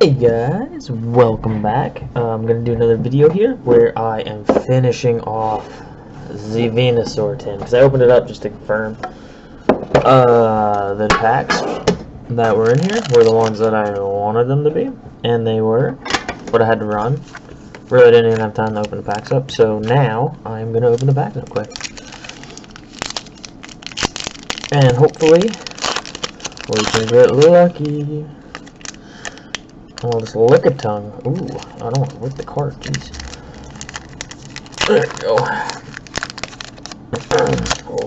Hey guys, welcome back. I'm gonna do another video here where I am finishing off the Venusaur Tin because I opened it up just to confirm the packs that were in here were the ones that I wanted them to be, and they were, but I had to run. Really didn't even have time to open the packs up, so now I'm gonna open the packs up quick, and hopefully we can get lucky. Oh, this lick-a-tongue. Ooh, I don't want to lick the card, jeez. There we go.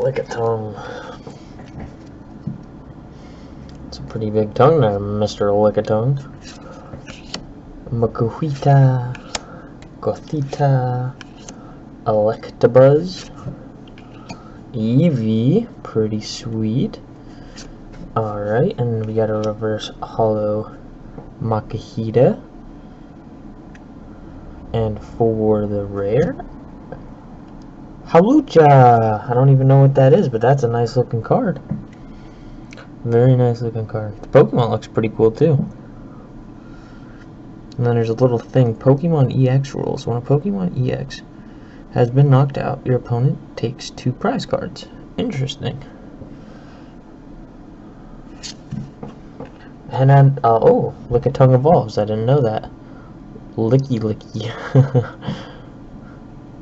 Lick-a-tongue. It's a pretty big tongue there, Mr. Lick-a-tongue. Makuhita. Gothita. Electabuzz. Eevee. Pretty sweet. Alright, and we got a reverse hollow Makahita, and for the rare, Halucha. I don't even know what that is, but that's a nice looking card. Very nice looking card. The Pokemon looks pretty cool too. And then there's a little thing, Pokemon EX rules. When a Pokemon EX has been knocked out, your opponent takes 2 prize cards. Interesting. And then, oh, Lick-a-Tongue evolves. I didn't know that. Licky Licky.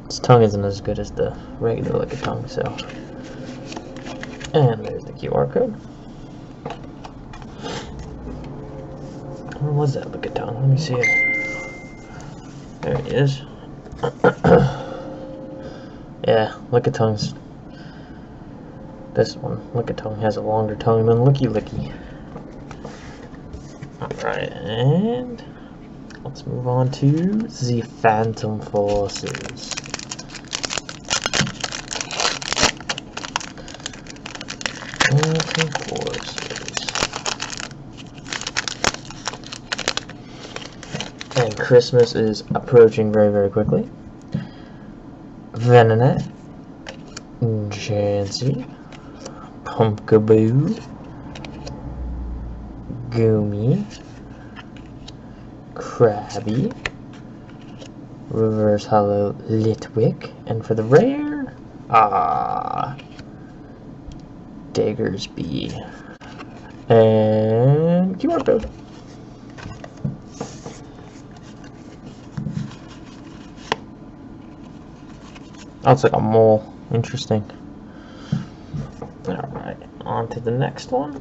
Its tongue isn't as good as the regular Lick-a-Tongue, so. And there's the QR code. Where was that Lick-a-Tongue? Let me see it. There it is. Yeah, Lick-a-Tongue's. This one, Lick-a-Tongue, has a longer tongue than Licky Licky. Alright, and let's move on to the Phantom Forces. Phantom Forces. And Christmas is approaching very, very quickly. Venonat, Chansey, Pumpkaboo, Goomy, Krabby, reverse hollow Litwick, and for the rare, Diggersby, and QR code. Oh, it's like a mole. Interesting. Alright, on to the next one.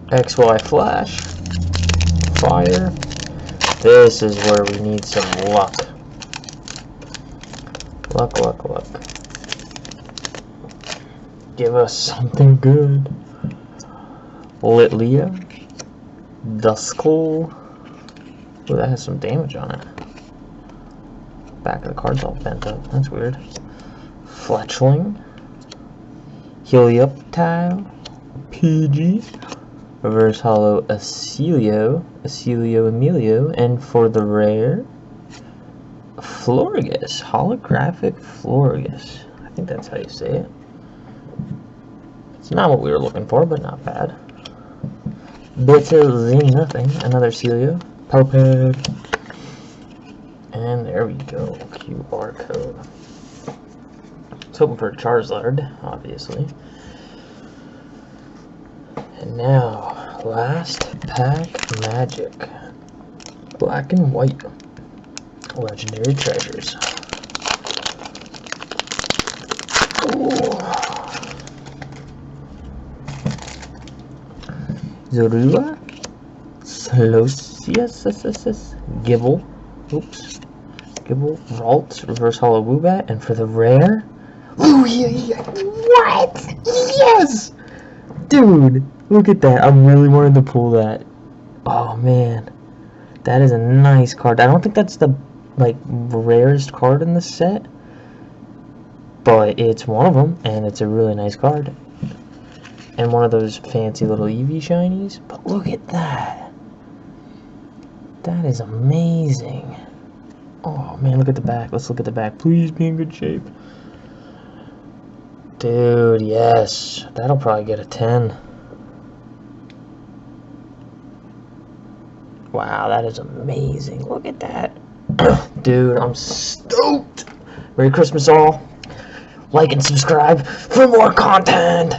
XY Flash. Fire. This is where we need some luck. Luck, luck, luck. Give us something good. Litlea. Duskull. Oh, that has some damage on it. Back of the card's all bent up. That's weird. Fletchling. Helioptile. PG. Reverse hollow Acilio, Emilio, and for the rare, Florges, holographic Florges. I think that's how you say it. It's not what we were looking for, but not bad. Better than nothing. Another Celio, Palpad, and there we go. QR code. I was hoping for a Charizard, obviously. And now, last pack magic. Black and white. Legendary treasures. Ooh. Zorua. Slosius. Gibble. Oops. Gibble. Vault. Reverse hollow Woobat. And for the rare. Ooh, yeah. What? Yes! Dude! Look at that. I really wanted to pull that. Oh, man. That is a nice card. I don't think that's the, rarest card in the set. But it's one of them, and it's a really nice card. And one of those fancy little Eevee shinies. But look at that. That is amazing. Oh, man, look at the back. Let's look at the back. Please be in good shape. Dude, yes. That'll probably get a 10. Wow, that is amazing. Look at that. Dude, I'm stoked. Merry Christmas all. Like and subscribe for more content.